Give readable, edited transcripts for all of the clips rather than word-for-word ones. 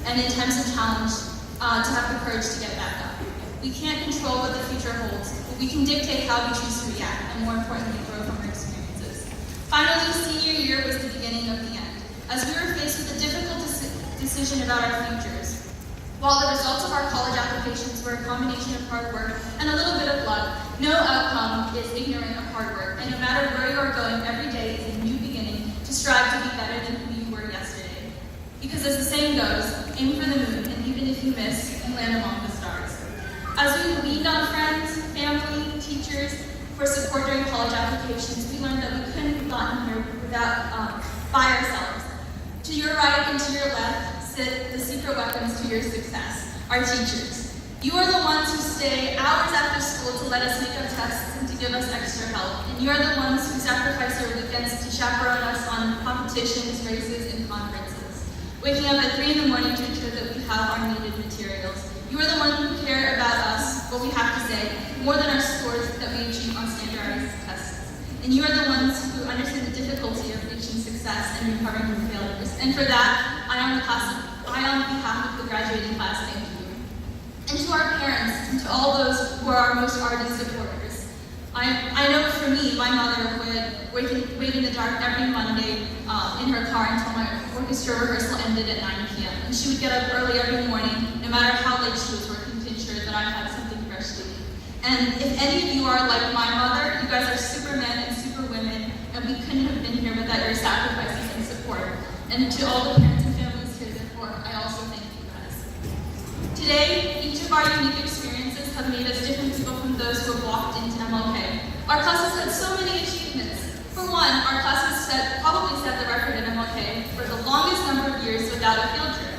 and in times of challenge, to have the courage to get back up. We can't control what the future holds, but we can dictate how we choose to react, and more importantly, grow from our experiences. Finally, senior year was the beginning of the end, as we were faced with a difficult decision about our futures. While the results of our college applications were a combination of hard work and a little bit of luck, no outcome is ignorant of hard work, and no matter where you are going, every day is a new beginning to strive to be better than who you were yesterday. Because as the saying goes, aim for the moon, and even if you miss, you land among the stars. As we leaned on friends, family, teachers for support during college applications, we learned that we couldn't have gotten here by ourselves. To your right and to your left sit the secret weapons to your success, our teachers. You are the ones who stay hours after school to let us make up tests and to give us extra help. And you are the ones who sacrifice your weekends to chaperone us on competitions, races, and conferences. Waking up at 3 in the morning to ensure that we have our needed materials. You are the ones who care about us, what we have to say, more than our scores that we achieve on standardized tests. And you are the ones who understand the difficulty of reaching success and recovering from failures. And for that, I on behalf of the graduating class, thank you. And to our parents, and to all those who are our most ardent supporters. I know for me, my mother would wait in the dark every Monday in her car until my orchestra rehearsal ended at 9 p.m. And she would get up early every morning, no matter how late she was working, to ensure that I had something fresh to eat. And if any of you are like my mother, you guys are supermen and superwomen, and we couldn't have been here without your sacrifices and support. And to all the parents and families here, therefore, I also thank you guys. Today, each of our unique experiences have made us different people from those who have walked into MLK. Our class has had so many achievements. For one, our class has probably set the record at MLK for the longest number of years without a field trip.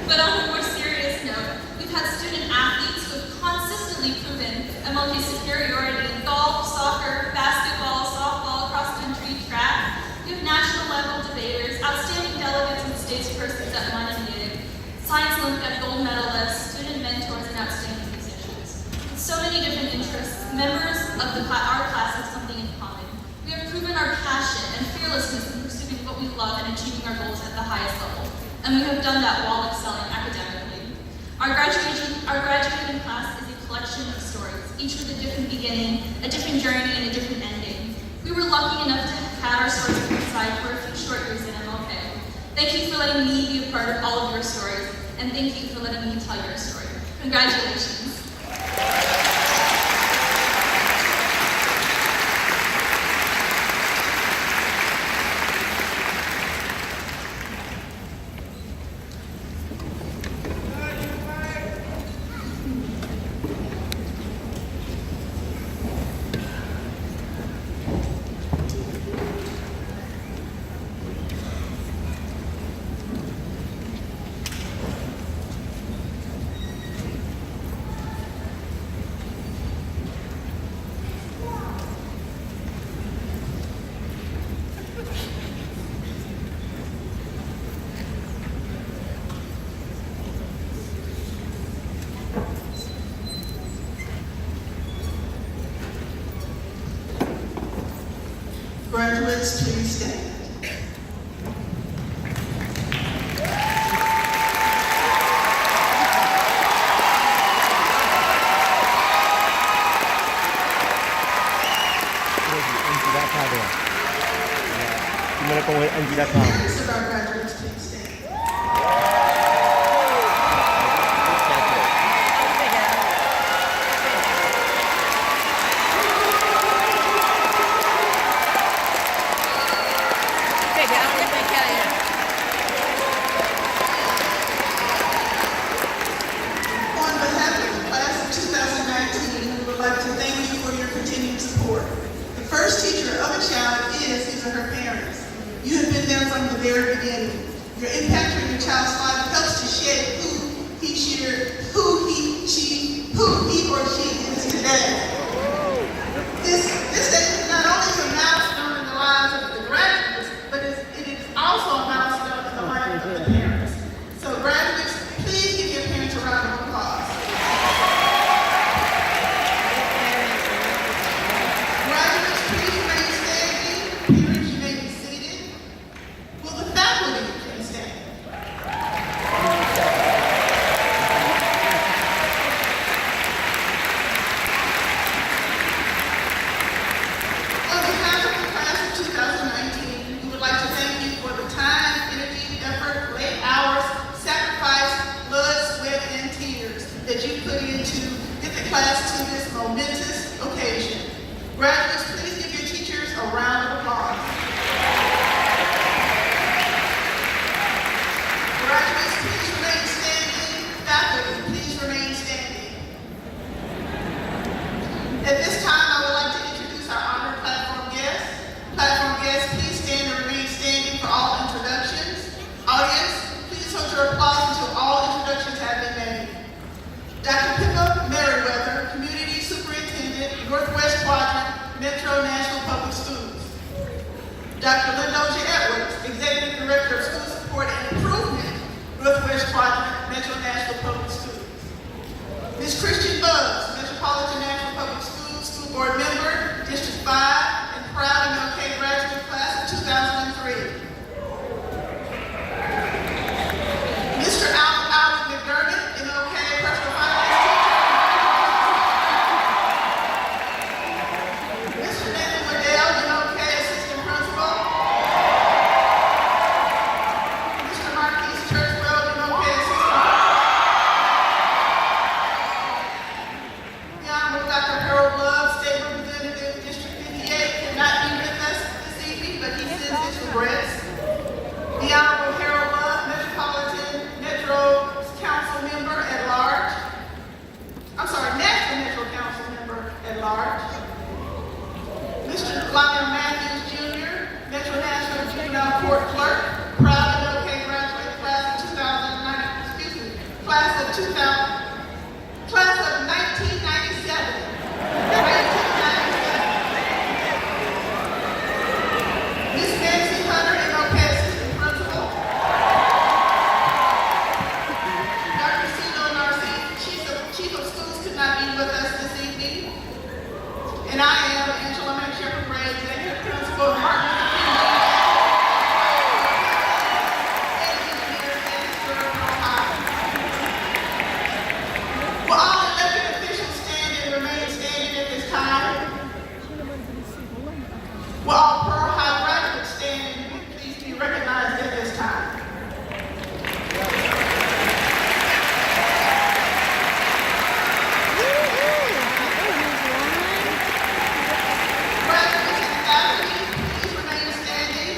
But on a more serious note, we've had student athletes who have consistently proven MLK's superiority in golf, soccer, basketball, softball, cross-country, track. We have national level debaters, outstanding delegates and statespersons at London, Science Olympiad gold medalists, student mentors, and outstanding musicians. With so many different interests, members of our class have something in common. We have proven our passion and fearlessness in pursuing what we love and achieving our goals at the highest level. And we have done that while excelling academically. Our graduating class is a collection of stories, each with a different beginning, a different journey, and a different ending. We were lucky enough to have had our stories coincide for a few short years in MLK. Thank you for letting me be a part of all of your stories, and thank you for letting me tell your story. Congratulations. Graduates, please stand. Rest of our graduates, please stand. On behalf of the class of 2019, we would like to thank you for your continued support. The first teacher of a child is his or her parents. You have been there from the very beginning. Your impact on your child's life helps to shape who he or she is today. This day is not only a milestone in the lives of the graduates, but it is also a milestone in the lives of the parents. So graduates, please give your parents a round of applause. Graduates, please remain standing. Parents, you may be seated. Will the faculty grade. Mr. Allen McDermott, MLK Personal Finance teacher. Mr. Nathan Waddell, MLK Assistant Principal. Mr. Marquise Churchwell, MLK Assistant Principal. The Honorable Dr. Harold Love, State Representative, District 58, cannot be with us this evening, but he sends his regrets. The Honorable Harold Love, Metropolitan Metro Council Member at Large. National Metro Council Member at Large. Mr. Lionel Matthews Jr., Metro National Juvenile Court Clerk, proud MLK graduate class of 1997. Miss Nancy Hunter, MLK Assistant Principal. Dr. Cito Narcy, Chief of Schools, could not be with us this evening. And I am Angela McShepard Gray, Executive Principal of Martin Luther King and engineer at Sterling, Ohio. Will all elected officials stand and remain standing at this time? Will all Pearl High graduates stand and please be recognized at this time? Graduates and faculty, please remain standing.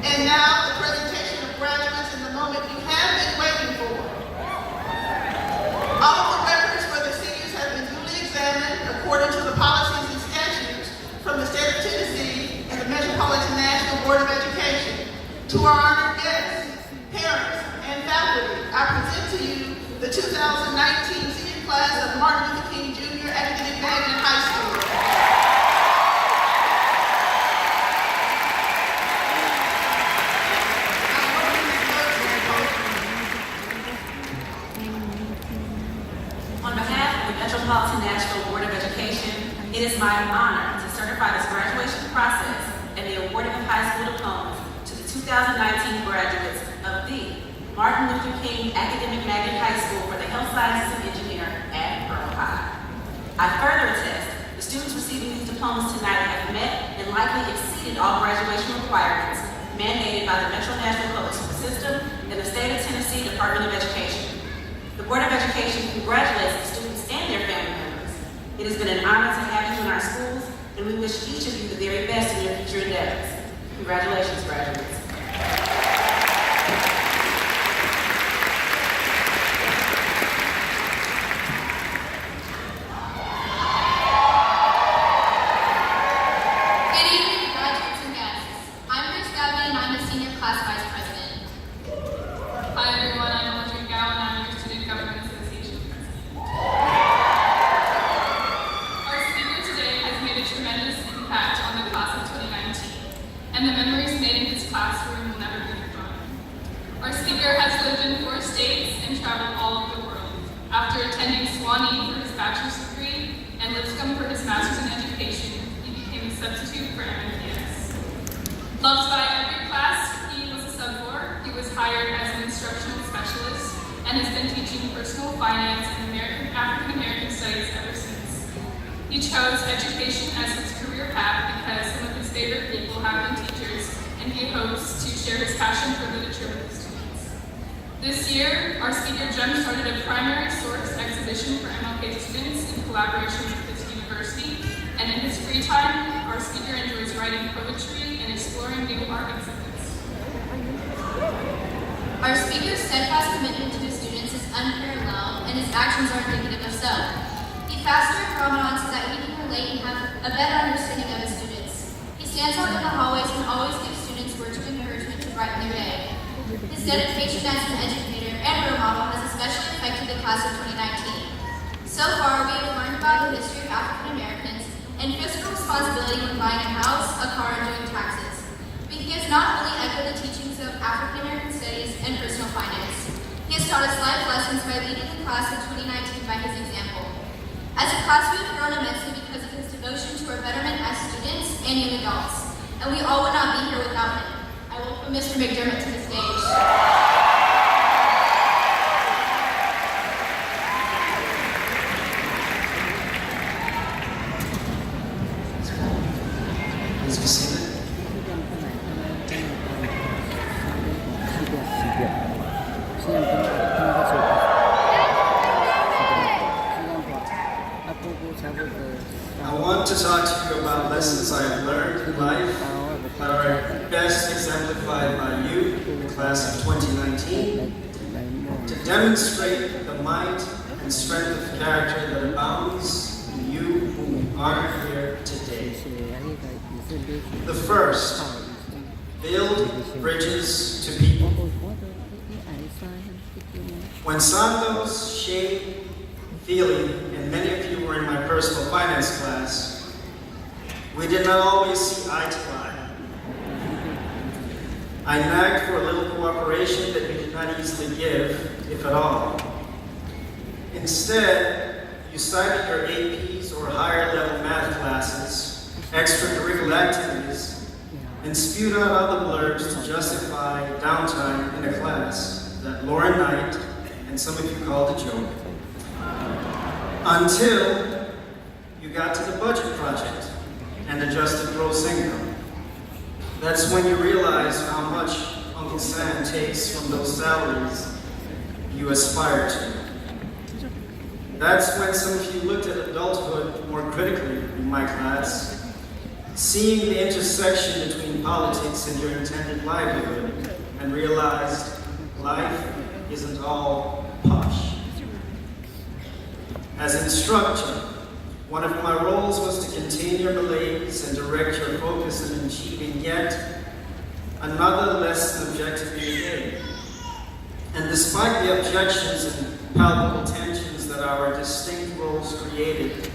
And now the presentation of graduates in the moment you have been waiting for. All of the records for the seniors have been duly examined according to the policies and statutes from the state of Tennessee and the Metropolitan National Board of Education. To our honored guests, parents, and faculty, I present to you the 2019 senior class of Martin Luther King Jr. Academic Magnet High School. On behalf of the Metropolitan National Board of Education, it is my honor to certify this graduation process and the awarding of high school diplomas to the 2019 graduates of the Martin Luther King Academic Magnet High School for the Health Sciences and Engineer at Pearl High. I further attest the students receiving these diplomas tonight have met and likely exceeded all graduation requirements mandated by the Metro National Public School System and the State of Tennessee Department of Education. The Board of Education congratulates the students and their family members. It has been an honor to have you in our schools, and we wish each of you the very best in your future endeavors. Congratulations, graduates. Good evening, graduates and guests. I'm Rich Gabby, and I'm the Senior Class Vice President. Hi, everyone. I'm Audrey Gowan, and I'm your Student Government Association President. Our speaker today has made a tremendous impact on the class of 2019, and the memories made in his classroom will never be forgotten. Our speaker has lived in 4 states and traveled all over the world. After attending Sewanee for his bachelor's degree and Lipscomb for his master's in education, he became a substitute for MNPS. Loved by every class, he was a sub-4. He was hired as an instructional specialist and has been teaching personal finance and African American studies ever since. He chose education as his career path because some of his favorite people have been teachers, and he hopes to share his passion for literature with his students. This year, our speaker jump-started a primary source exhibition for MLK students in collaboration with his university, and in his free time, our speaker enjoys writing poetry and exploring new art exhibits. Our speaker's steadfast commitment to his students is unparalleled, and his actions are indicative of so. He fasts during Ramadan so that he can relate and have a better understanding of his students. He stands out in the hallways and always gives students words of encouragement to brighten their day. His dedication as an educator and role model has especially affected the class of 2019. So far, we have learned about the history of African Americans and fiscal responsibility when buying a house, a car, and doing taxes. But he has not only echoed the teachings of African American studies and personal finance. He has taught us life lessons by leading the class of 2019 by his example. As a class, we have grown immensely because of his devotion to our betterment as students and young adults, and we all would not be here without him. Mr. McDermott to the stage. Please be seated. I want to talk to you about lessons I have learned in life that are best exemplified by you, the class of 2019, to demonstrate the might and strength of character that abounds in you whom we honor here today. The first, build bridges to people. When Santos, Shay, Feely, and many of you were in my personal finance class, we did not always see eye to eye. I nagged for a little cooperation that you did not easily give, if at all. Instead, you cited your APs or higher level math classes, extracurricular activities, and spewed out other blurbs to justify downtime in a class that Lauren Knight and some of you called a joke. Until you got to the budget project and adjusted gross income. That's when you realize how much Uncle Sam takes from those salaries you aspire to. That's when some of you looked at adulthood more critically in my class, seeing the intersection between politics and your intended livelihood, and realized life isn't all posh. As instructor, one of my roles was to contain your malaise and direct your focus in achieving yet another lesson objectively day. And despite the objections and palpable tensions that our distinct roles created,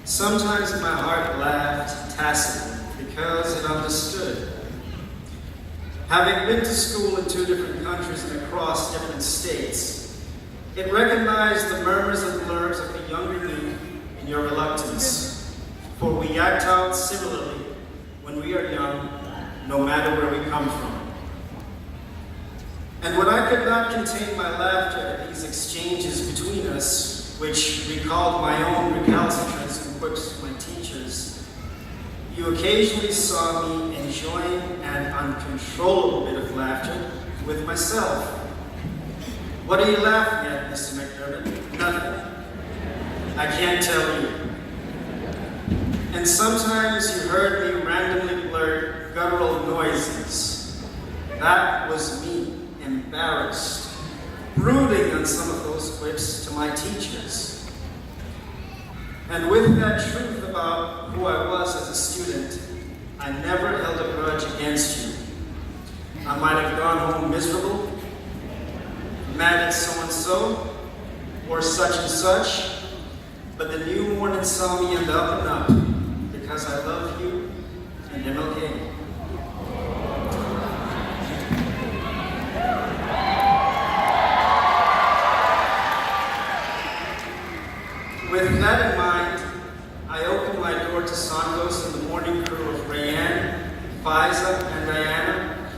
sometimes my heart laughed tacitly because it understood. Having been to school in 2 different countries and across different states, it recognized the murmurs and blurbs of the younger me in your reluctance, for we act out similarly when we are young, no matter where we come from. And when I could not contain my laughter at these exchanges between us, which recalled my own recalcitrance and quips to my teachers, you occasionally saw me enjoying an uncontrollable bit of laughter with myself. What are you laughing at, Mr. McDermott? Nothing. I can't tell you. And sometimes you heard me randomly blurt guttural noises. That was me, embarrassed, brooding on some of those quips to my teachers. And with that truth about who I was as a student, I never held a grudge against you. I might have gone home miserable, mad at so-and-so, or such and such, but the new morning saw me in the up and up, because I love you and MLK. With that in mind, I opened my door to Santos and the morning crew of Rayanne, Faiza, and Diana,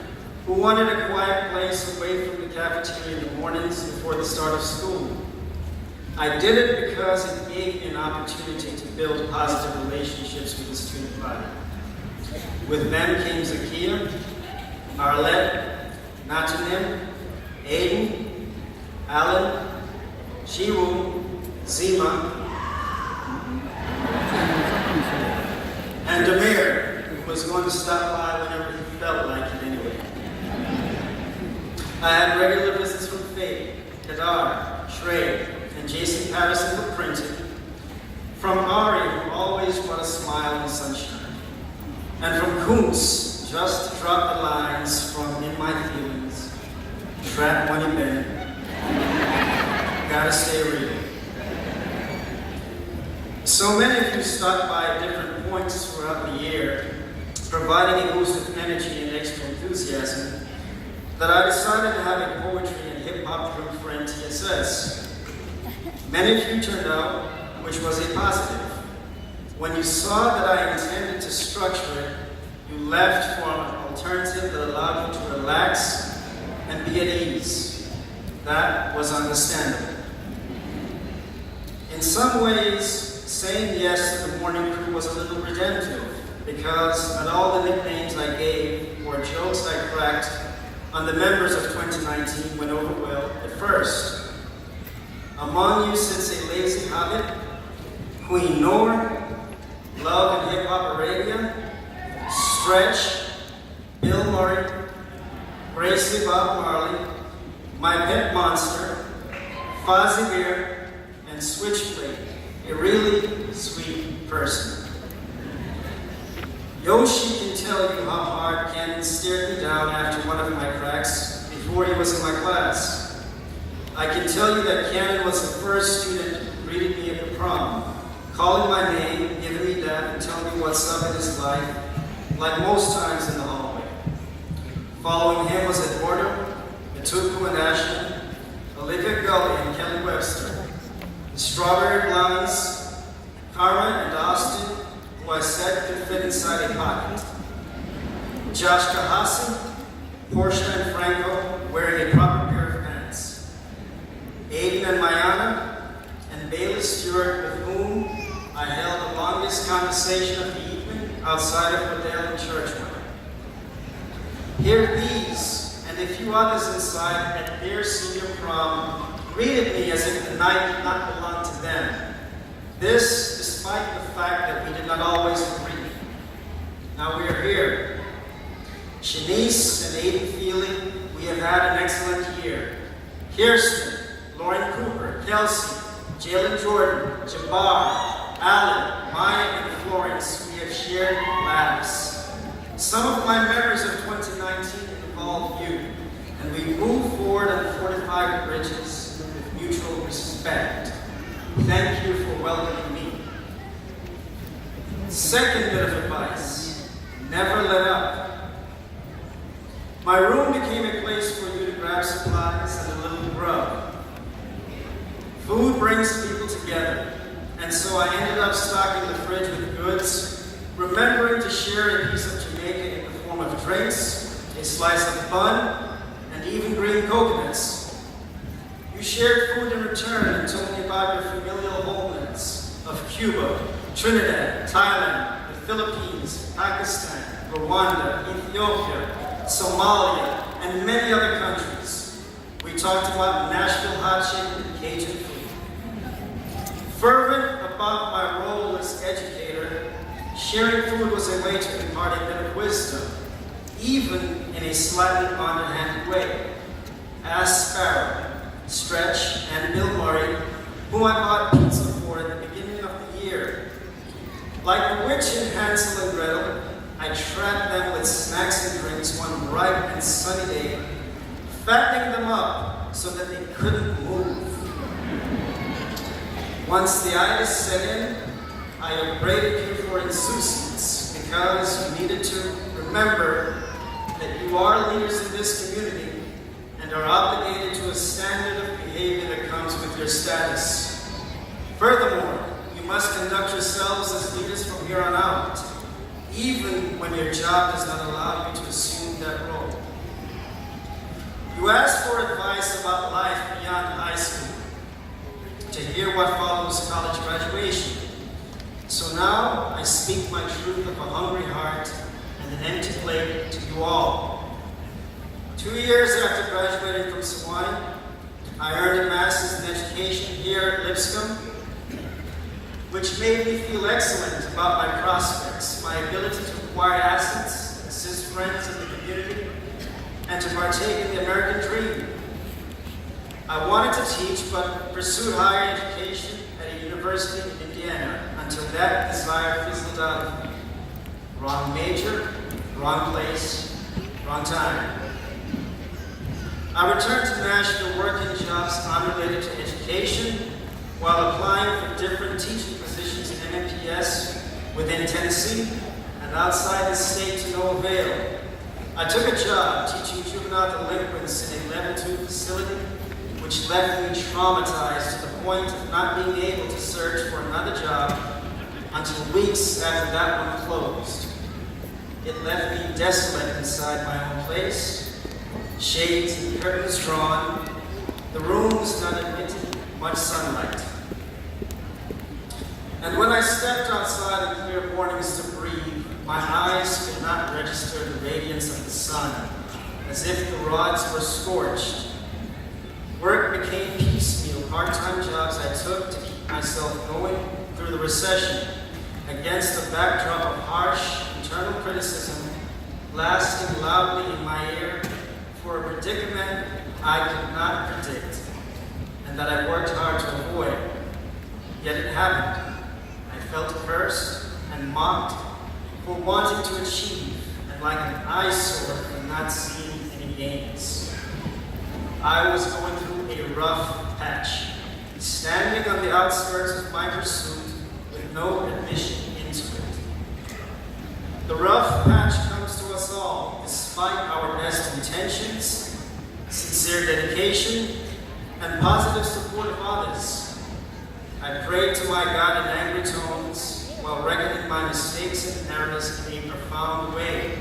who wanted a quiet place away from the cafeteria in the mornings before the start of school. I did it because it gave me an opportunity to build positive relationships with the student body. With them came Zakia, Arlette, Natanim, Aiden, Alan, Shiwu, Zima, and Demir, who was going to stop by whenever he felt like it anyway. I had regular visits from Faye, Kadar, Shrey, and Jason Patterson for printing, from Ari, who always brought a smile and sunshine, and from Kuntz, just to drop the lines from In My Feelings, Trap Money Ben, Gotta Stay Real. So many of you stopped by at different points throughout the year, providing a boost of energy and extra enthusiasm, that I decided to have a poetry and hip-hop group for NTSS. Many of you turned out, which was a positive. When you saw that I intended to structure it, you left for an alternative that allowed you to relax relax and be at ease. That was understandable. In some ways, saying yes to the morning crew was a little redemptive, because not all the nicknames I gave or jokes I cracked on the members of 2019 went over well at first. Among you sits a lazy hobbit, Queen Noor, Love and Hip Hop Arabia, Stretch, Bill Murray, Gracie Bob Marley, My Pet Monster, Fozzie Bear, and Switchblade, a really sweet person. Yoshi can tell you how hard Ken stared me down after one of my cracks before he was in my class. I can tell you that Ken was the first student who greeted me at the prom, calling my name, giving me that, and telling me what's up in his life, like most times in the hallway. Following him was Eduardo, Atuku and Ashton, Olivia Gully and Kelly Webster, the Strawberry Blondes, Carmen and Austin, who I said could fit inside a pocket, Josh Kahasi, Portia and Franco wearing a proper pair of pants, Aiden and Mayana, and Bailey Stewart, with whom I held the longest conversation of the evening outside of Liddell and Churchway. Here these, and a few others inside at their senior prom, greeted me as if the night did not belong to them. This, despite the fact that we did not always agree. Now we are here. Shanice and Aiden Feely, we have had an excellent year. Kirsten, Lauren Cooper, Kelsey, Jalen Jordan, Jabbar, Alan, Maya, and Florence, we have shared laughs. Some of my memories of 2019 involve you, and we move forward on fortified bridges with mutual respect. Thank you for welcoming me. Second bit of advice, never let up. My room became a place for you to grab supplies and a little grub. Food brings people together, and so I ended up stocking the fridge with goods, remembering to share a piece of Jamaica in the form of drinks, a slice of bun, and even green coconuts. You shared food in return and told me about your familial homelands of Cuba, Trinidad, Thailand, the Philippines, Pakistan, Rwanda, Ethiopia, Somalia, and many other countries. We talked about Nashville hot chicken and Cajun food. Fervent about my role as educator, sharing food was a way to impart a bit of wisdom, even in a slightly underhanded way. Ask Sparrow, Stretch, and Bill Murray, who I bought pizza for at the beginning of the year. Like the witch in Hansel and Gretel, I trapped them with snacks and drinks one bright and sunny day, fattening them up so that they couldn't move. Once the itis set in, I upbraided you for insouciance because you needed to remember that you are leaders in this community and are obligated to a standard of behavior that comes with your status. Furthermore, you must conduct yourselves as leaders from here on out, even when your job does not allow you to assume that role. You asked for advice about life beyond high school, to hear what follows college graduation. So now I speak my truth of a hungry heart and an empty plate to you all. 2 years after graduating from Sewanee, I earned a master's in education here at Lipscomb, which made me feel excellent about my prospects, my ability to acquire assets, assist friends in the community, and to partake in the American dream. I wanted to teach, but pursued higher education at a university in Indiana until that desire fizzled out of me. Wrong major, wrong place, wrong time. I returned to Nashville working jobs unrelated to education while applying for different teaching positions in MPS within Tennessee and outside the state to no avail. I took a job teaching juvenile delinquents in a Level 2 facility, which left me traumatized to the point of not being able to search for another job until weeks after that one closed. It left me desolate inside my own place, shades and curtains drawn, the rooms not admitting much sunlight. And when I stepped outside in clear mornings to breathe, my eyes could not register the radiance of the sun, as if the rods were scorched. Work became piecemeal, part-time jobs I took to keep myself going through the recession, against a backdrop of harsh internal criticism blasting loudly in my ear for a predicament I could not predict, and that I worked hard to avoid. Yet it happened. I felt cursed and mocked for wanting to achieve, and like an eyesore for not seeing any gains. I was going through a rough patch, standing on the outskirts of my pursuit with no admission into it. The rough patch comes to us all, despite our best intentions, sincere dedication, and positive support of others. I prayed to my God in angry tones while reckoning my mistakes and errors in a profound way,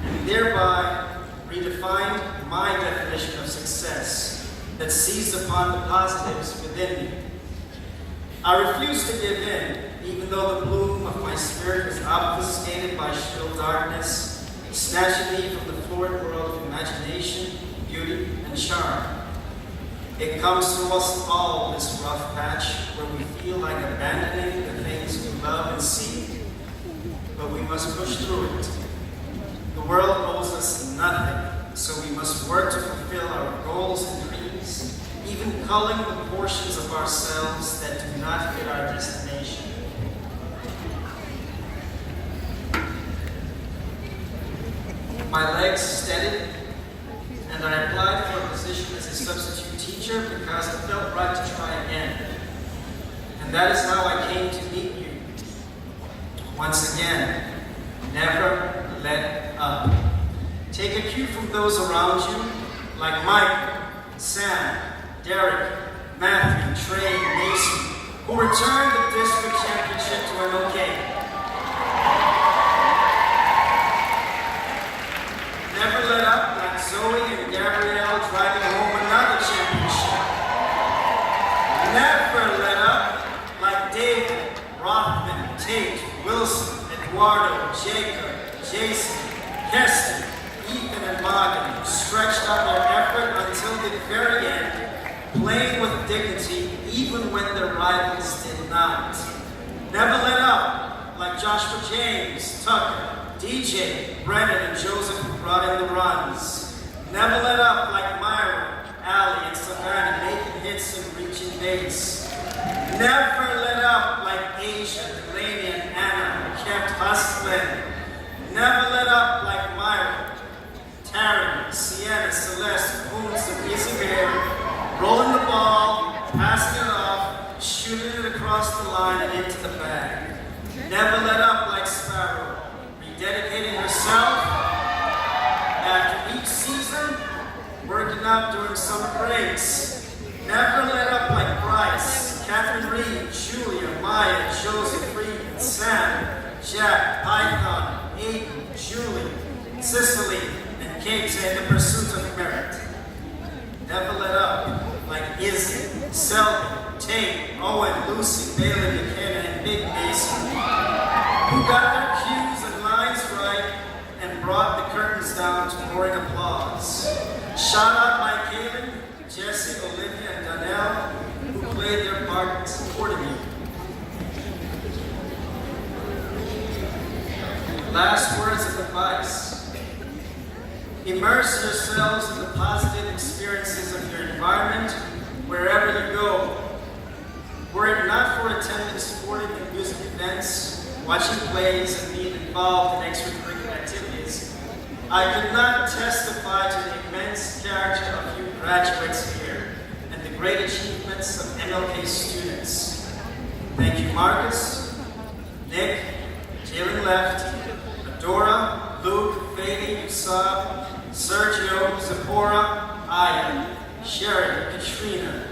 and thereby redefined my definition of success that seized upon the positives within me. I refused to give in, even though the bloom of my spirit was obfuscated by shrill darkness, snatching me from the florid world of imagination, beauty, and charm. It comes to us all, this rough patch, where we feel like abandoning the things we love and seek, but we must push through it. The world owes us nothing, so we must work to fulfill our goals and dreams, even culling the portions of ourselves that do not fit our destination. My legs steadied, and I applied for a position as a substitute teacher because it felt right to try again. And that is how I came to meet you. Once again, never let up. Take a cue from those around you, like Michael, Sam, Derek, Matthew, Trey, and Mason, who returned the district championship to MLK. Never let up like Zoe and Gabrielle driving home another championship. Never let up like David, Rothman, Tate, Wilson, Eduardo, Jacob, Jason, Kirsten, Ethan, and Morgan, who stretched out their effort until the very end, playing with dignity even when their rivals did not. Never let up like Joshua James, Tucker, DJ, Brennan, and Joseph, who brought in the runs. Never let up like Myra, Allie, and Savannah, making hits and reaching base. Never let up like Asia, Delaney, and Anna, who kept hustling. Never let up like Myra, Taryn, Sienna, Celeste, Boones, and Isabel, rolling the ball, passing it off, shooting it across the line and into the bag. Never let up like Sparrow, rededicating herself after each season, working out during summer breaks. Never let up like Bryce, Catherine Reed, Julia, Maya, Joseph, Reed, Sam, Jack, Python, Aiden, Julie, Cicely, and Kate in the pursuit of merit. Never let up like Izzy, Selby, Tate, Owen, Lucy, Bailey, McKenna, and Big Mason, who got their cues and lines right and brought the curtains down to roaring applause. Shout out my Kaylin, Jesse, Olivia, and Donnell, who played their part in supporting me. Last words of advice. Immerse yourselves in the positive experiences of your environment wherever you go. Were it not for attending sporting and music events, watching plays, and being involved in extracurricular activities, I could not testify to the immense character of you graduates here and the great achievements of MLK students. Thank you, Marcus, Nick, Jalen Left, Adora, Luke, Fady, Usab, Sergio, Zipporah, Aya, Sherry, Katrina,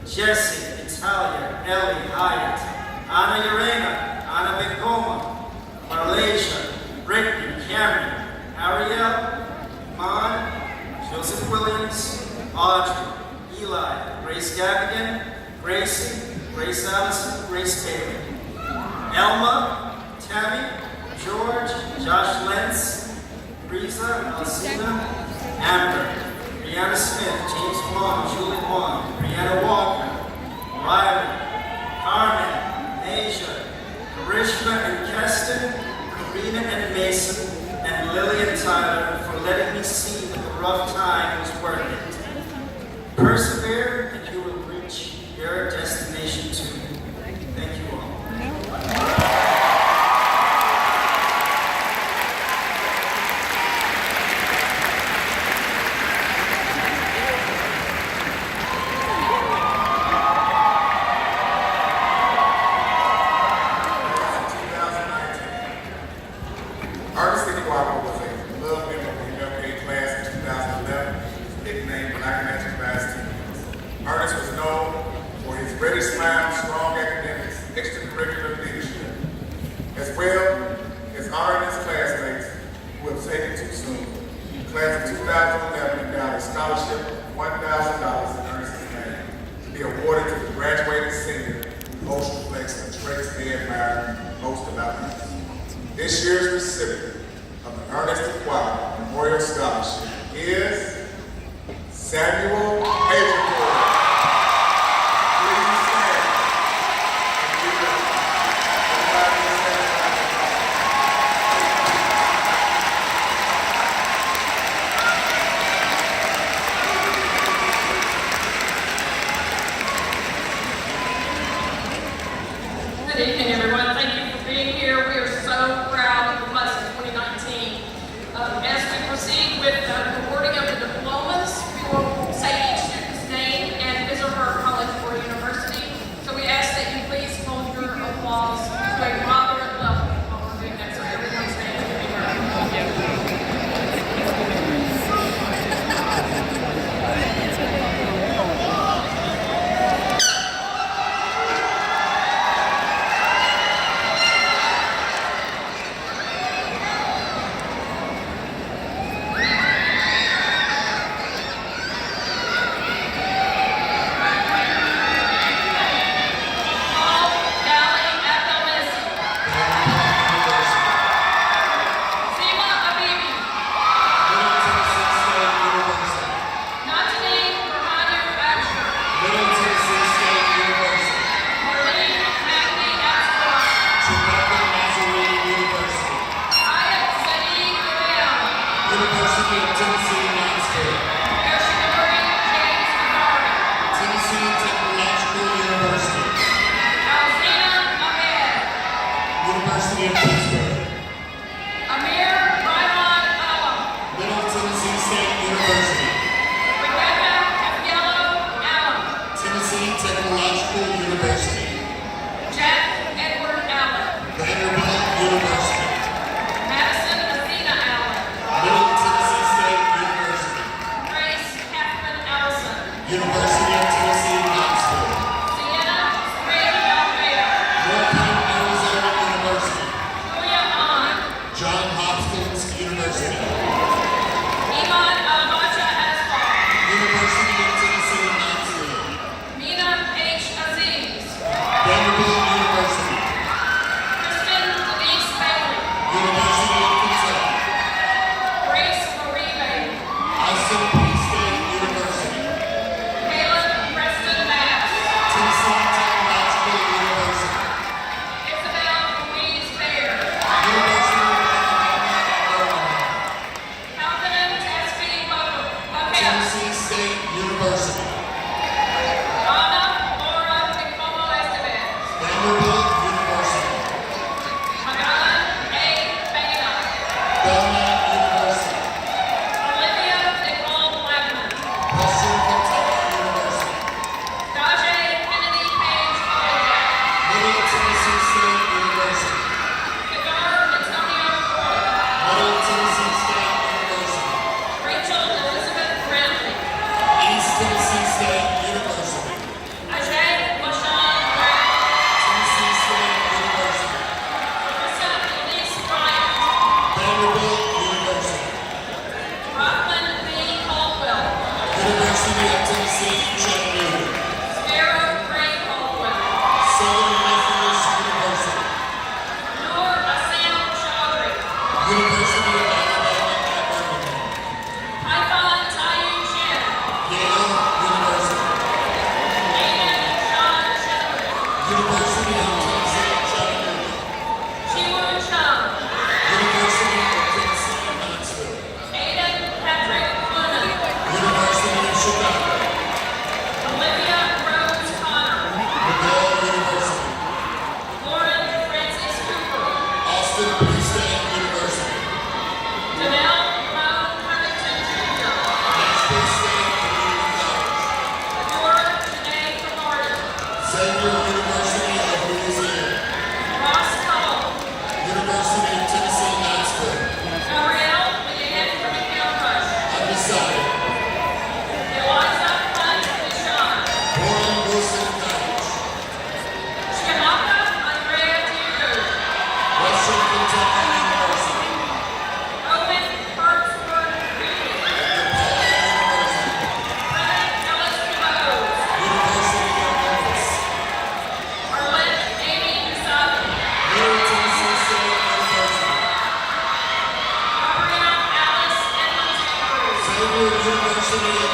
Jesse, Italia, Ellie, Hyatt, Anna Urena, Anna Bengoma, Marlasia, Brittany, Cameron, Ariel, Iman, Joseph Williams, Audrey, Eli, Grace Gavigan, Gracie, Grace Allison, Grace Taylor, Elma, Tammy, George, Josh Lentz, Reza, Alcina, Amber, Brianna Smith, James Wong, Julie Wong, Brianna Walker, Riley, Carmen, Asia, Karishma and Keston, Karina and Mason, and Lillian Tyler for letting me see that the rough time was worth it. Persevere and you will reach your destination too. Thank you all. Ernest Iguapo was a beloved member of the MLK class in 2011, nicknamed Black Magic Bass Team. Ernest was known for his ready smile, strong academics, extracurricular leadership, as well as honoring his classmates who have taken too soon. The class of 2011 endowed a scholarship of $1,000 in Ernest's name to be awarded to the graduating senior who most reflects the traits they admire most about him. This year's recipient of the Ernest Iguapo Memorial Scholarship is Samuel Hazelwood. Please stand. Good evening, everyone. Thank you for being here. We are so proud of the class of 2019. As we proceed with the awarding of the diplomas, we will say each student's name and his or her college or university. So we ask that you please hold your applause to a moderate level while we're doing that, so everyone's name can be heard. University of Tennessee, Knoxville. Tennessee Technological University. University of Pittsburgh. Middle Tennessee State University. Tennessee Technological University. Vanderbilt University. Middle Tennessee State University. University of Tennessee, Knoxville. Northern Arizona University. Johns Hopkins University. University of Tennessee, Knoxville. Vanderbilt University. University of Kentucky. Austin Peay State University. University